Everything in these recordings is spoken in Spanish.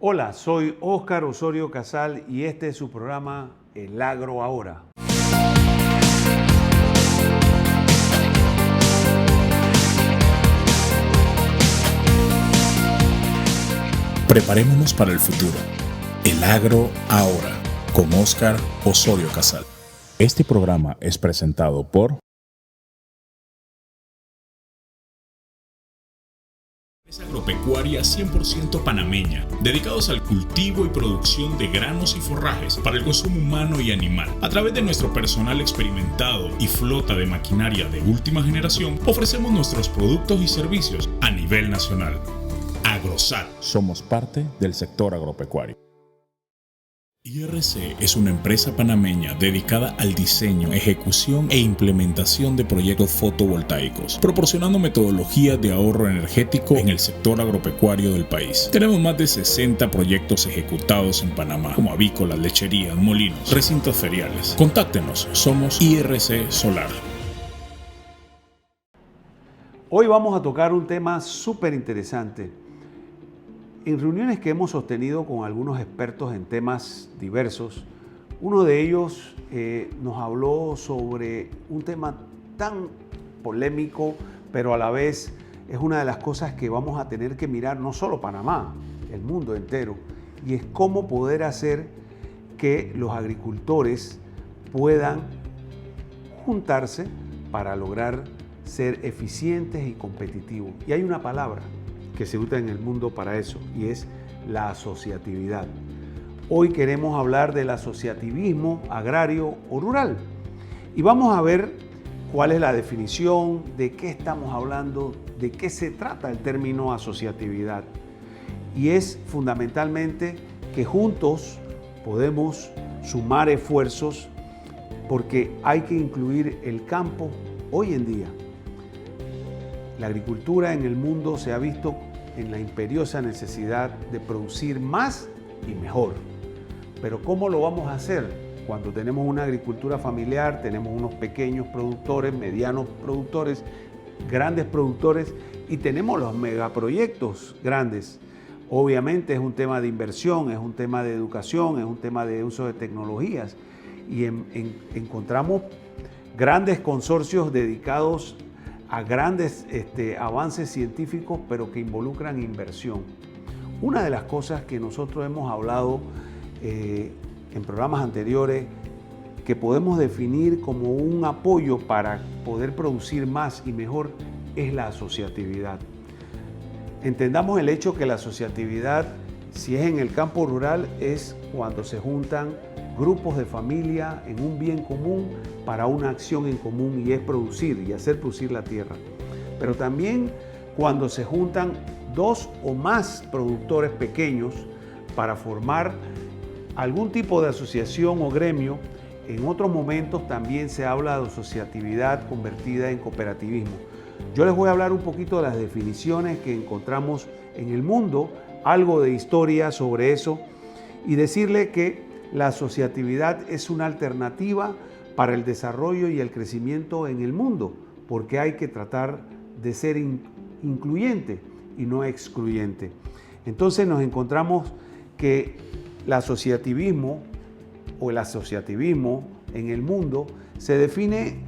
Hola, soy Óscar Osorio Casal y este es su programa El Agro Ahora. Preparémonos para el futuro. El Agro Ahora, con Óscar Osorio Casal. Este programa es presentado por Empresa agropecuaria 100% panameña, dedicados al cultivo y producción de granos y forrajes para el consumo humano y animal. A través de nuestro personal experimentado y flota de maquinaria de última generación, ofrecemos nuestros productos y servicios a nivel nacional. Agrosat. Somos parte del sector agropecuario. IRC es una empresa panameña dedicada al diseño, ejecución e implementación de proyectos fotovoltaicos, proporcionando metodologías de ahorro energético en el sector agropecuario del país. Tenemos más de 60 proyectos ejecutados en Panamá, como avícolas, lecherías, molinos, recintos feriales. Contáctenos, somos IRC Solar. Hoy vamos a tocar un tema súper interesante. En reuniones que hemos sostenido con algunos expertos en temas diversos, uno de ellos nos habló sobre un tema tan polémico, pero a la vez es una de las cosas que vamos a tener que mirar no solo Panamá, el mundo entero, y es cómo poder hacer que los agricultores puedan juntarse para lograr ser eficientes y competitivos. Y hay una palabra que se usa en el mundo para eso, y es la asociatividad. Hoy queremos hablar del asociativismo agrario o rural. Y vamos a ver cuál es la definición, de qué estamos hablando, de qué se trata el término asociatividad. Y es fundamentalmente que juntos podemos sumar esfuerzos porque hay que incluir el campo hoy en día. La agricultura en el mundo se ha visto en la imperiosa necesidad de producir más y mejor. Pero ¿cómo lo vamos a hacer? Cuando tenemos una agricultura familiar, tenemos unos pequeños productores, medianos productores, grandes productores y tenemos los megaproyectos grandes. Obviamente es un tema de inversión, es un tema de educación, es un tema de uso de tecnologías y encontramos grandes consorcios dedicados a grandes avances científicos, pero que involucran inversión. Una de las cosas que nosotros hemos hablado en programas anteriores, que podemos definir como un apoyo para poder producir más y mejor, es la asociatividad. Entendamos el hecho que la asociatividad, si es en el campo rural, es cuando se juntan grupos de familia en un bien común para una acción en común y es producir y hacer producir la tierra. Pero también cuando se juntan dos o más productores pequeños para formar algún tipo de asociación o gremio. En otros momentos también se habla de asociatividad convertida en cooperativismo. Yo les voy a hablar un poquito de las definiciones que encontramos en el mundo, algo de historia sobre eso y decirle que la asociatividad es una alternativa para el desarrollo y el crecimiento en el mundo, porque hay que tratar de ser incluyente y no excluyente. Entonces nos encontramos que el asociativismo en el mundo se define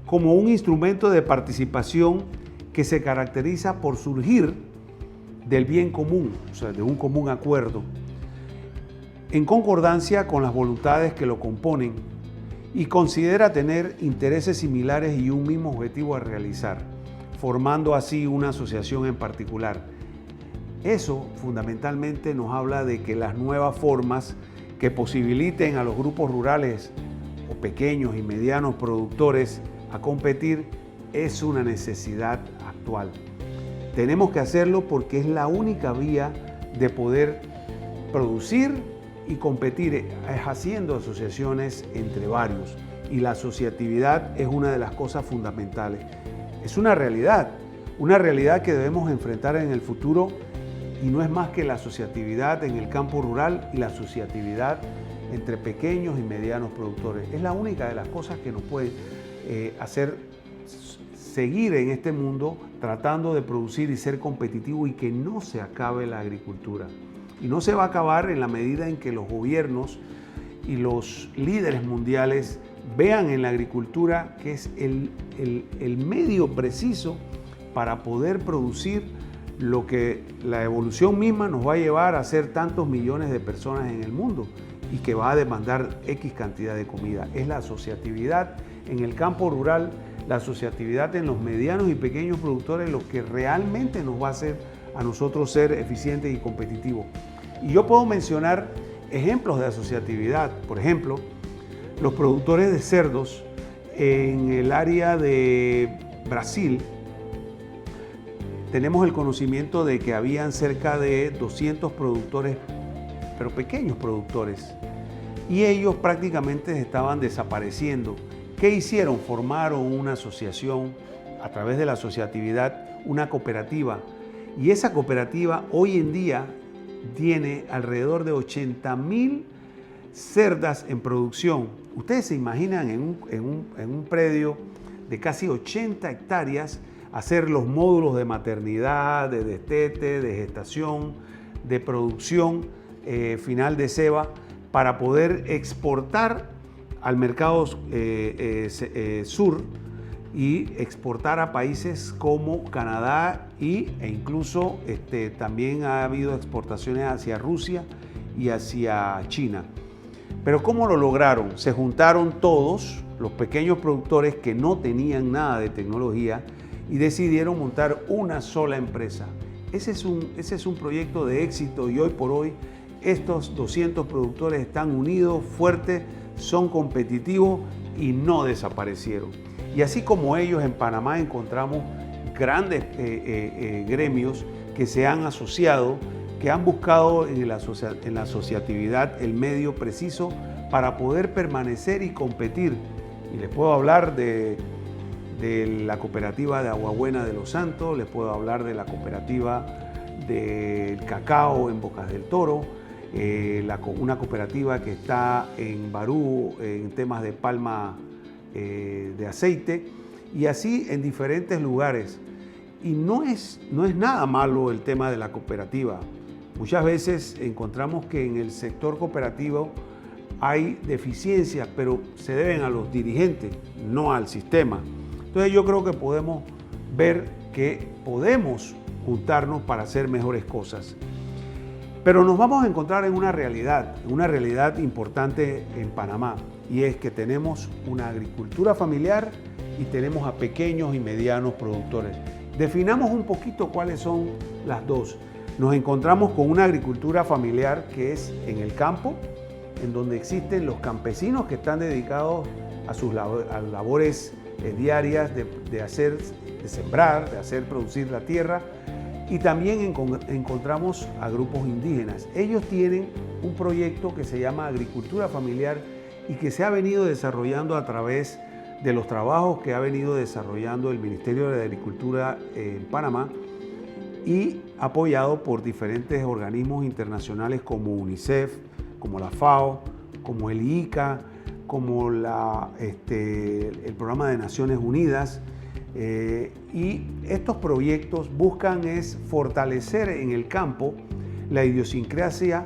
como un instrumento de participación que se caracteriza por surgir del bien común, o sea, de un común acuerdo, en concordancia con las voluntades que lo componen y considera tener intereses similares y un mismo objetivo a realizar, formando así una asociación en particular. Eso fundamentalmente nos habla de que las nuevas formas que posibiliten a los grupos rurales o pequeños y medianos productores a competir es una necesidad actual. Tenemos que hacerlo porque es la única vía de poder producir y competir, es haciendo asociaciones entre varios, y la asociatividad es una de las cosas fundamentales. Es una realidad que debemos enfrentar en el futuro y no es más que la asociatividad en el campo rural y la asociatividad entre pequeños y medianos productores. Es la única de las cosas que nos puede hacer seguir en este mundo tratando de producir y ser competitivo y que no se acabe la agricultura. y no se va a acabar en la medida en que los gobiernos y los líderes mundiales vean en la agricultura que es el medio preciso para poder producir lo que la evolución misma nos va a llevar a ser tantos millones de personas en el mundo y que va a demandar X cantidad de comida. Es la asociatividad en el campo rural, la asociatividad en los medianos y pequeños productores lo que realmente nos va a hacer a nosotros ser eficientes y competitivos. Y yo puedo mencionar ejemplos de asociatividad. Por ejemplo, los productores de cerdos en el área de Brasil, tenemos el conocimiento de que habían cerca de 200 productores, pero pequeños productores, y ellos prácticamente estaban desapareciendo. ¿Qué hicieron? Formaron una asociación a través de la asociatividad, una cooperativa, y esa cooperativa hoy en día tiene alrededor de 80.000 cerdas en producción. Ustedes se imaginan en un predio de casi 80 hectáreas hacer los módulos de maternidad, de destete, de gestación, de producción final de ceba para poder exportar al mercado sur y exportar a países como Canadá e incluso también ha habido exportaciones hacia Rusia y hacia China. Pero ¿cómo lo lograron? Se juntaron todos los pequeños productores que no tenían nada de tecnología y decidieron montar una sola empresa. Ese es un proyecto de éxito y hoy por hoy estos 200 productores están unidos, fuertes, son competitivos y no desaparecieron. Y así como ellos en Panamá encontramos grandes gremios que se han asociado, que han buscado en la asociatividad el medio preciso para poder permanecer y competir. Y les puedo hablar de la cooperativa de Aguabuena de Los Santos, les puedo hablar de la cooperativa del cacao en Bocas del Toro, una cooperativa que está en Barú en temas de palma de aceite, y así en diferentes lugares. Y no es nada malo el tema de la cooperativa. Muchas veces encontramos que en el sector cooperativo hay deficiencias, pero se deben a los dirigentes, no al sistema. Entonces yo creo que podemos ver que podemos juntarnos para hacer mejores cosas. Pero nos vamos a encontrar en una realidad importante en Panamá, y es que tenemos una agricultura familiar y tenemos a pequeños y medianos productores. Definamos un poquito cuáles son las dos. Nos encontramos con una agricultura familiar que es en el campo, en donde existen los campesinos que están dedicados a sus labores diarias de sembrar, de hacer producir la tierra, y también encontramos a grupos indígenas. Ellos tienen un proyecto que se llama Agricultura Familiar y que se ha venido desarrollando a través de los trabajos que ha venido desarrollando el Ministerio de Agricultura en Panamá y apoyado por diferentes organismos internacionales como UNICEF, como la FAO, como el ICA, como el Programa de Naciones Unidas. Y estos proyectos buscan es fortalecer en el campo la idiosincrasia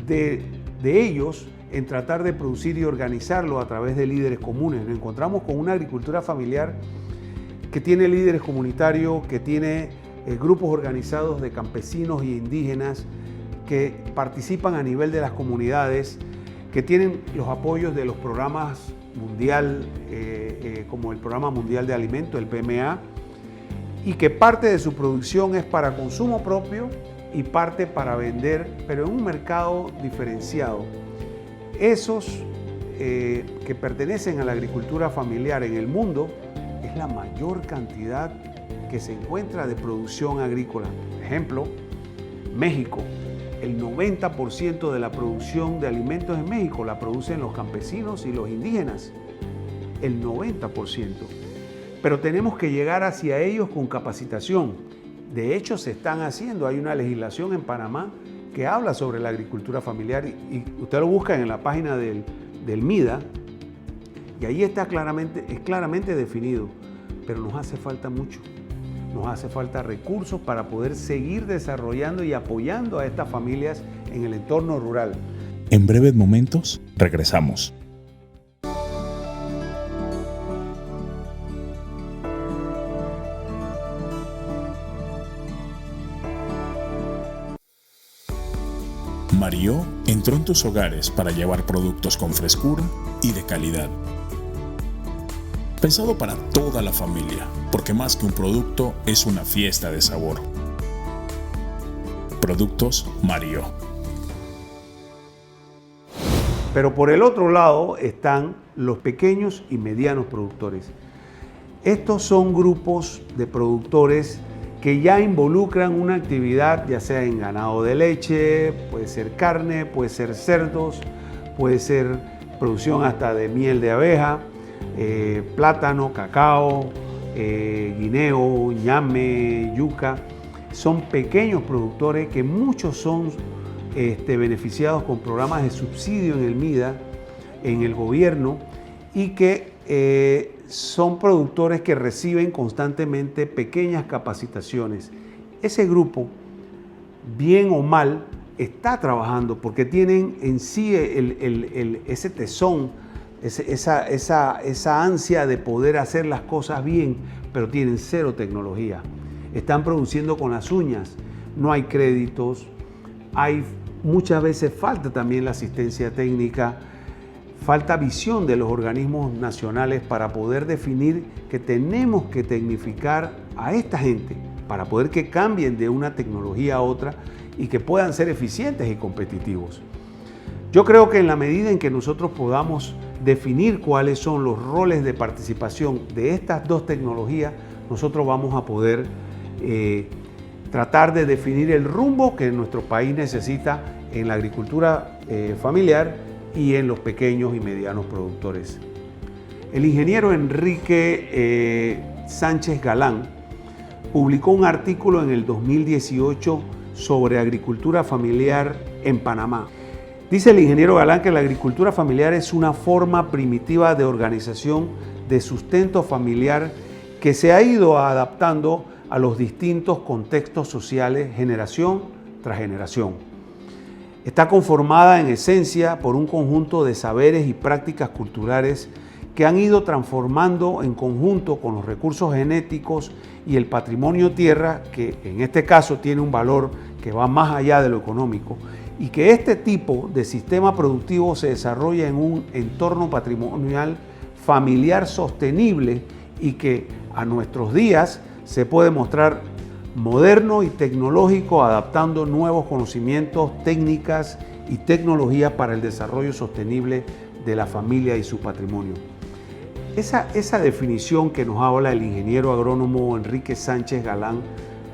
de ellos en tratar de producir y organizarlo a través de líderes comunes. Nos encontramos con una agricultura familiar que tiene líderes comunitarios, que tiene grupos organizados de campesinos y indígenas que participan a nivel de las comunidades, que tienen los apoyos de los programas mundial, como el Programa Mundial de Alimentos, el PMA, y que parte de su producción es para consumo propio y parte para vender, pero en un mercado diferenciado. Esos que pertenecen a la agricultura familiar en el mundo es la mayor cantidad que se encuentra de producción agrícola. Por ejemplo, México. El 90% de la producción de alimentos en México la producen los campesinos y los indígenas. El 90%. Pero tenemos que llegar hacia ellos con capacitación. De hecho, se están haciendo. Hay una legislación en Panamá que habla sobre la agricultura familiar y usted lo busca en la página del MIDA y ahí está claramente definido. Pero nos hace falta mucho. nos hace falta recursos para poder seguir desarrollando y apoyando a estas familias en el entorno rural. En breves momentos, regresamos. Mario entró en tus hogares para llevar productos con frescura y de calidad. Pensado para toda la familia, porque más que un producto es una fiesta de sabor. Productos Mario. Pero por el otro lado están los pequeños y medianos productores. Estos son grupos de productores que ya involucran una actividad, ya sea en ganado de leche, puede ser carne, puede ser cerdos, puede ser producción hasta de miel de abeja, plátano, cacao, guineo, ñame, yuca. Son pequeños productores que muchos son beneficiados con programas de subsidio en el MIDA, en el gobierno, y que son productores que reciben constantemente pequeñas capacitaciones. Ese grupo, bien o mal, está trabajando porque tienen en sí ese tesón, esa ansia de poder hacer las cosas bien, pero tienen cero tecnología. Están produciendo con las uñas, no hay créditos, muchas veces falta también la asistencia técnica, falta visión de los organismos nacionales para poder definir que tenemos que tecnificar a esta gente para poder que cambien de una tecnología a otra y que puedan ser eficientes y competitivos. Yo creo que en la medida en que nosotros podamos definir cuáles son los roles de participación de estas dos tecnologías, nosotros vamos a poder tratar de definir el rumbo que nuestro país necesita en la agricultura familiar y en los pequeños y medianos productores. El ingeniero Enrique Sánchez Galán publicó un artículo en el 2018 sobre agricultura familiar en Panamá. Dice el ingeniero Galán que la agricultura familiar es una forma primitiva de organización de sustento familiar que se ha ido adaptando a los distintos contextos sociales generación tras generación. Está conformada en esencia por un conjunto de saberes y prácticas culturales que han ido transformando en conjunto con los recursos genéticos y el patrimonio tierra, que en este caso tiene un valor que va más allá de lo económico, y que este tipo de sistema productivo se desarrolla en un entorno patrimonial familiar sostenible y que a nuestros días se puede mostrar moderno y tecnológico, adaptando nuevos conocimientos, técnicas y tecnologías para el desarrollo sostenible de la familia y su patrimonio. Esa definición que nos habla el ingeniero agrónomo Enrique Sánchez Galán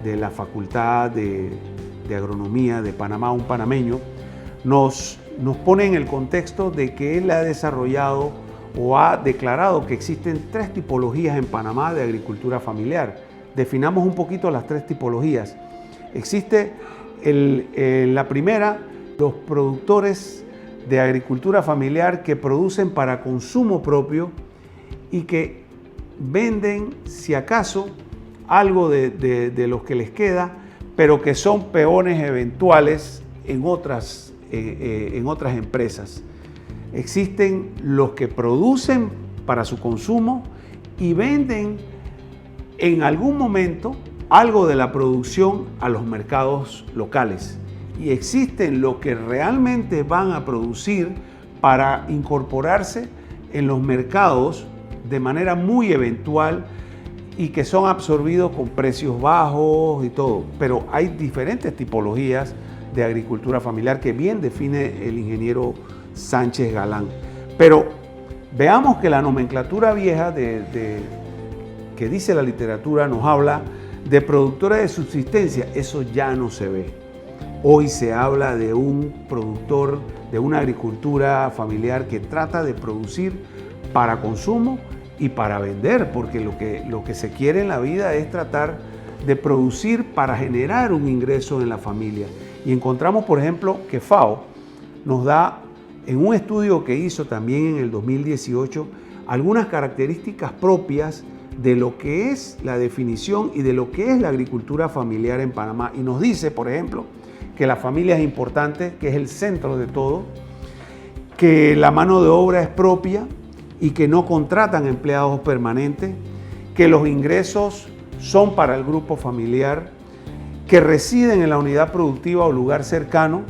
de la Facultad de Agronomía de Panamá, un panameño, nos pone en el contexto de que él ha desarrollado o ha declarado que existen 3 tipologías en Panamá de agricultura familiar. Definamos un poquito las 3 tipologías. Existe la primera, los productores de agricultura familiar que producen para consumo propio y que venden, si acaso, algo de los que les queda, pero que son peones eventuales en otras empresas. Existen los que producen para su consumo y venden en algún momento algo de la producción a los mercados locales. Y existen los que realmente van a producir para incorporarse en los mercados de manera muy eventual y que son absorbidos con precios bajos y todo. Pero hay diferentes tipologías de agricultura familiar que bien define el ingeniero Sánchez Galán. Pero veamos que la nomenclatura vieja que dice la literatura nos habla de productores de subsistencia. Eso ya no se ve. Hoy se habla de un productor, de una agricultura familiar que trata de producir para consumo y para vender, porque lo que se quiere en la vida es tratar de producir para generar un ingreso en la familia. Y encontramos, por ejemplo, que FAO nos da, en un estudio que hizo también en el 2018, algunas características propias de lo que es la definición y de lo que es la agricultura familiar en Panamá. Y nos dice, por ejemplo, que la familia es importante, que es el centro de todo, que la mano de obra es propia y que no contratan empleados permanentes, que los ingresos son para el grupo familiar, que residen en la unidad productiva o lugar cercano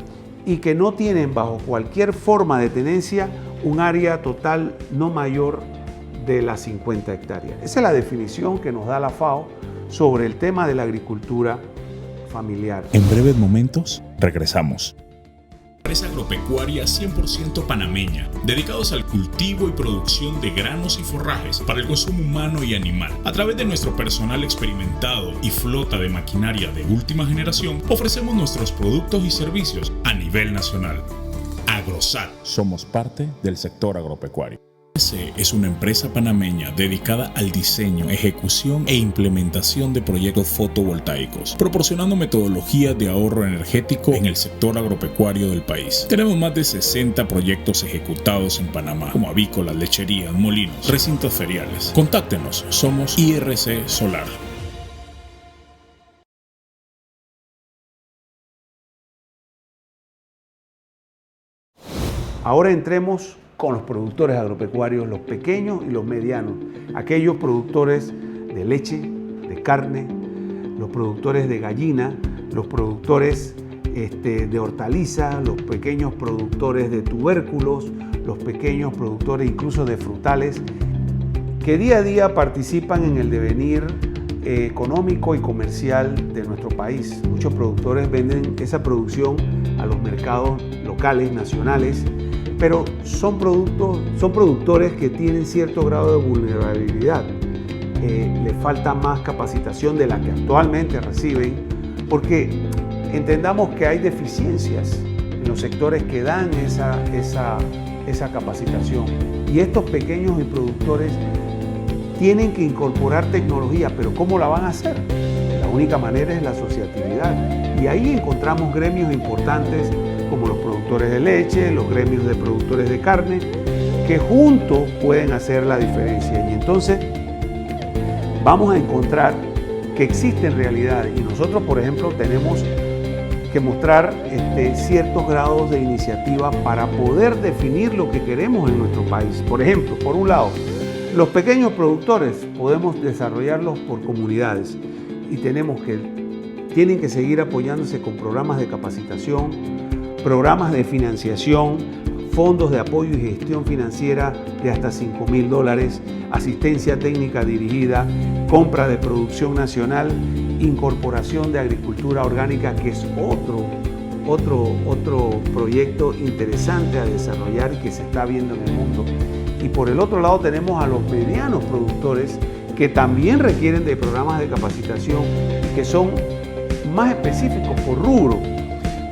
y que no tienen bajo cualquier forma de tenencia un área total no mayor de las 50 hectáreas. Esa es la definición que nos da la FAO sobre el tema de la agricultura familiar. En breves momentos, regresamos. Empresa agropecuaria 100% panameña, dedicados al cultivo y producción de granos y forrajes para el consumo humano y animal. A través de nuestro personal experimentado y flota de maquinaria de última generación, ofrecemos nuestros productos y servicios a nivel nacional. Agrosat. Somos parte del sector agropecuario. ERC es una empresa panameña dedicada al diseño, ejecución e implementación de proyectos fotovoltaicos, proporcionando metodologías de ahorro energético en el sector agropecuario del país. Tenemos más de 60 proyectos ejecutados en Panamá, como avícolas, lecherías, molinos, recintos feriales. Contáctenos, somos IRC Solar. Ahora entremos con los productores agropecuarios, los pequeños y los medianos, aquellos productores de leche, de carne, los productores de gallina, los productores de hortalizas, los pequeños productores de tubérculos, los pequeños productores incluso de frutales, que día a día participan en el devenir económico y comercial de nuestro país. Muchos productores venden esa producción a los mercados locales, nacionales, pero son productores que tienen cierto grado de vulnerabilidad. Les falta más capacitación de la que actualmente reciben, porque entendamos que hay deficiencias en los sectores que dan esa capacitación. Y estos pequeños productores tienen que incorporar tecnología, pero ¿cómo la van a hacer? La única manera es la asociatividad. Y ahí encontramos gremios importantes como los productores de leche, los gremios de productores de carne, que juntos pueden hacer la diferencia. Y entonces vamos a encontrar que existen realidades. Y nosotros, por ejemplo, tenemos que mostrar ciertos grados de iniciativa para poder definir lo que queremos en nuestro país. Por ejemplo, por un lado, los pequeños productores podemos desarrollarlos por comunidades y tienen que seguir apoyándose con programas de capacitación, programas de financiación, fondos de apoyo y gestión financiera de hasta $5,000, asistencia técnica dirigida, compra de producción nacional, incorporación de agricultura orgánica, que es otro proyecto interesante a desarrollar y que se está viendo en el mundo. Y por el otro lado tenemos a los medianos productores que también requieren de programas de capacitación y que son más específicos por rubro,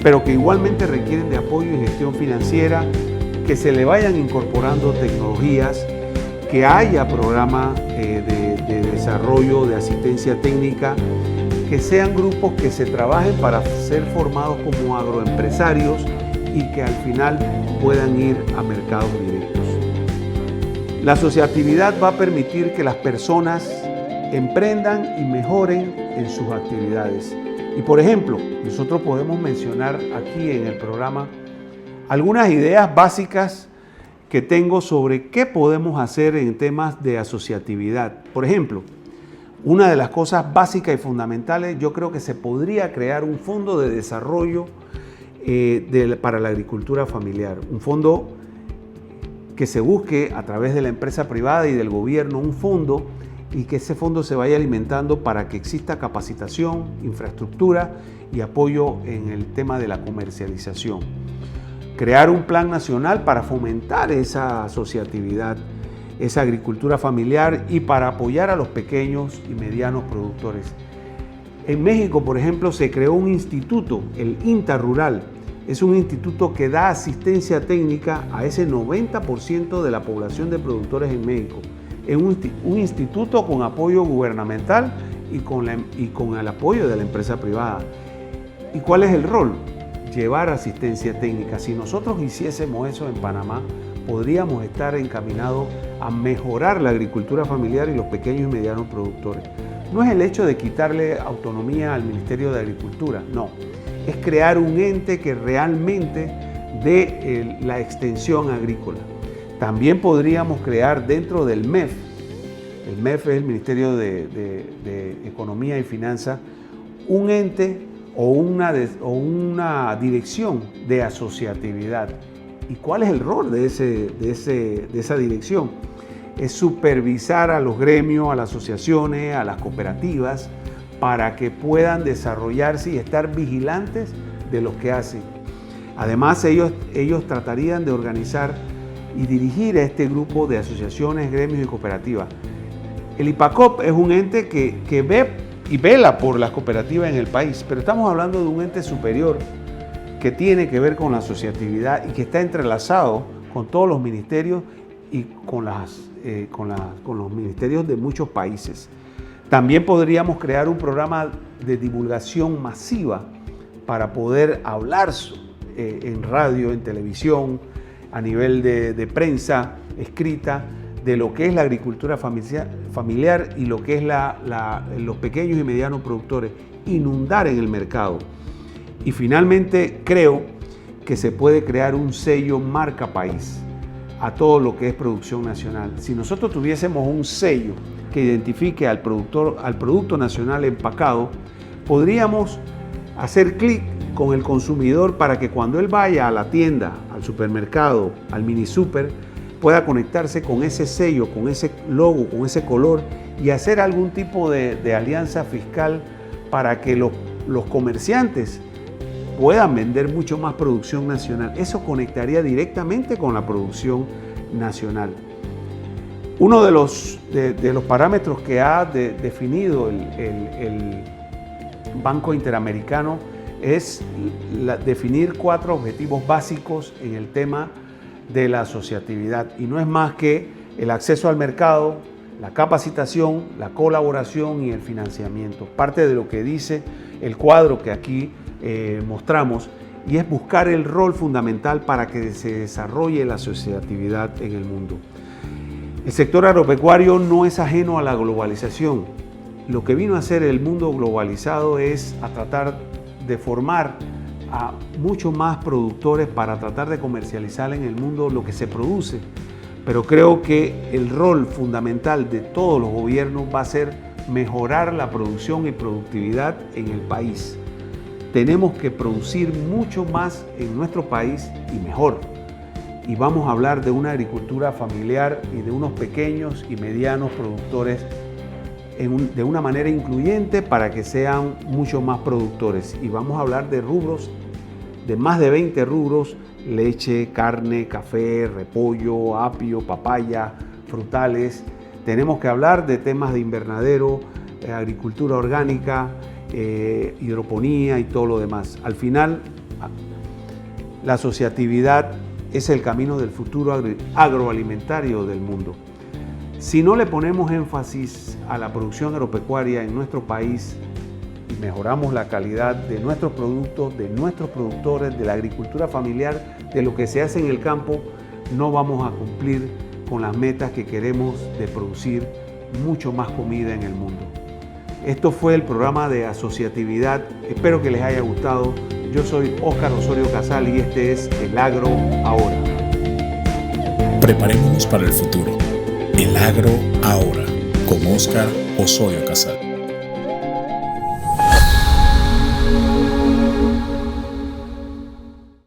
pero que igualmente requieren de apoyo y gestión financiera, que se le vayan incorporando tecnologías, que haya programas de desarrollo, de asistencia técnica, que sean grupos que se trabajen para ser formados como agroempresarios y que al final puedan ir a mercados directos. La asociatividad va a permitir que las personas emprendan y mejoren en sus actividades. Y por ejemplo, nosotros podemos mencionar aquí en el programa algunas ideas básicas que tengo sobre qué podemos hacer en temas de asociatividad. Por ejemplo, una de las cosas básicas y fundamentales, yo creo que se podría crear un fondo de desarrollo para la agricultura familiar. Un fondo que se busque a través de la empresa privada y del gobierno, un fondo, y que ese fondo se vaya alimentando para que exista capacitación, infraestructura y apoyo en el tema de la comercialización. Crear un plan nacional para fomentar esa asociatividad, esa agricultura familiar y para apoyar a los pequeños y medianos productores. En México, por ejemplo, se creó un instituto, el INTA Rural. Es un instituto que da asistencia técnica a ese 90% de la población de productores en México. Es un instituto con apoyo gubernamental y con el apoyo de la empresa privada. ¿Y cuál es el rol? Llevar asistencia técnica. Si nosotros hiciésemos eso en Panamá, podríamos estar encaminados a mejorar la agricultura familiar y los pequeños y medianos productores. No es el hecho de quitarle autonomía al Ministerio de Agricultura, no. Es crear un ente que realmente dé la extensión agrícola. También podríamos crear dentro del MEF, el MEF es el Ministerio de Economía y Finanzas, un ente o una dirección de asociatividad. ¿Y cuál es el rol de esa dirección? Es supervisar a los gremios, a las asociaciones, a las cooperativas, para que puedan desarrollarse y estar vigilantes de lo que hacen. Además, ellos tratarían de organizar y dirigir a este grupo de asociaciones, gremios y cooperativas. El IPACOP es un ente que ve y vela por las cooperativas en el país, pero estamos hablando de un ente superior que tiene que ver con la asociatividad y que está entrelazado con todos los ministerios y con los ministerios de muchos países. También podríamos crear un programa de divulgación masiva para poder hablar en radio, en televisión, a nivel de prensa escrita, de lo que es la agricultura familiar y lo que es los pequeños y medianos productores, inundar en el mercado. Y finalmente creo que se puede crear un sello marca país a todo lo que es producción nacional. Si nosotros tuviésemos un sello que identifique al producto nacional empacado, podríamos hacer clic con el consumidor para que cuando él vaya a la tienda, al supermercado, al mini super, pueda conectarse con ese sello, con ese logo, con ese color y hacer algún tipo de alianza fiscal para que los comerciantes puedan vender mucho más producción nacional. Eso conectaría directamente con la producción nacional. Uno de los parámetros que ha definido el Banco Interamericano es definir 4 objetivos básicos en el tema de la asociatividad, y no es más que el acceso al mercado, la capacitación, la colaboración y el financiamiento. Parte de lo que dice el cuadro que aquí mostramos, y es buscar el rol fundamental para que se desarrolle la asociatividad en el mundo. El sector agropecuario no es ajeno a la globalización. Lo que vino a hacer el mundo globalizado es a tratar de formar a muchos más productores para tratar de comercializar en el mundo lo que se produce. Pero creo que el rol fundamental de todos los gobiernos va a ser mejorar la producción y productividad en el país. Tenemos que producir mucho más en nuestro país y mejor. Y vamos a hablar de una agricultura familiar y de unos pequeños y medianos productores de una manera incluyente para que sean mucho más productores. Y vamos a hablar de rubros, de más de 20 rubros: leche, carne, café, repollo, apio, papaya, frutales. Tenemos que hablar de temas de invernadero, agricultura orgánica, hidroponía y todo lo demás. Al final, la asociatividad es el camino del futuro agroalimentario del mundo. Si no le ponemos énfasis a la producción agropecuaria en nuestro país y mejoramos la calidad de nuestros productos, de nuestros productores, de la agricultura familiar, de lo que se hace en el campo, no vamos a cumplir con las metas que queremos de producir mucho más comida en el mundo. Esto fue el programa de asociatividad. Espero que les haya gustado. Yo soy Óscar Osorio Casal y este es El Agro Ahora. Preparémonos para el futuro. El Agro Ahora, con Óscar Osorio Casal.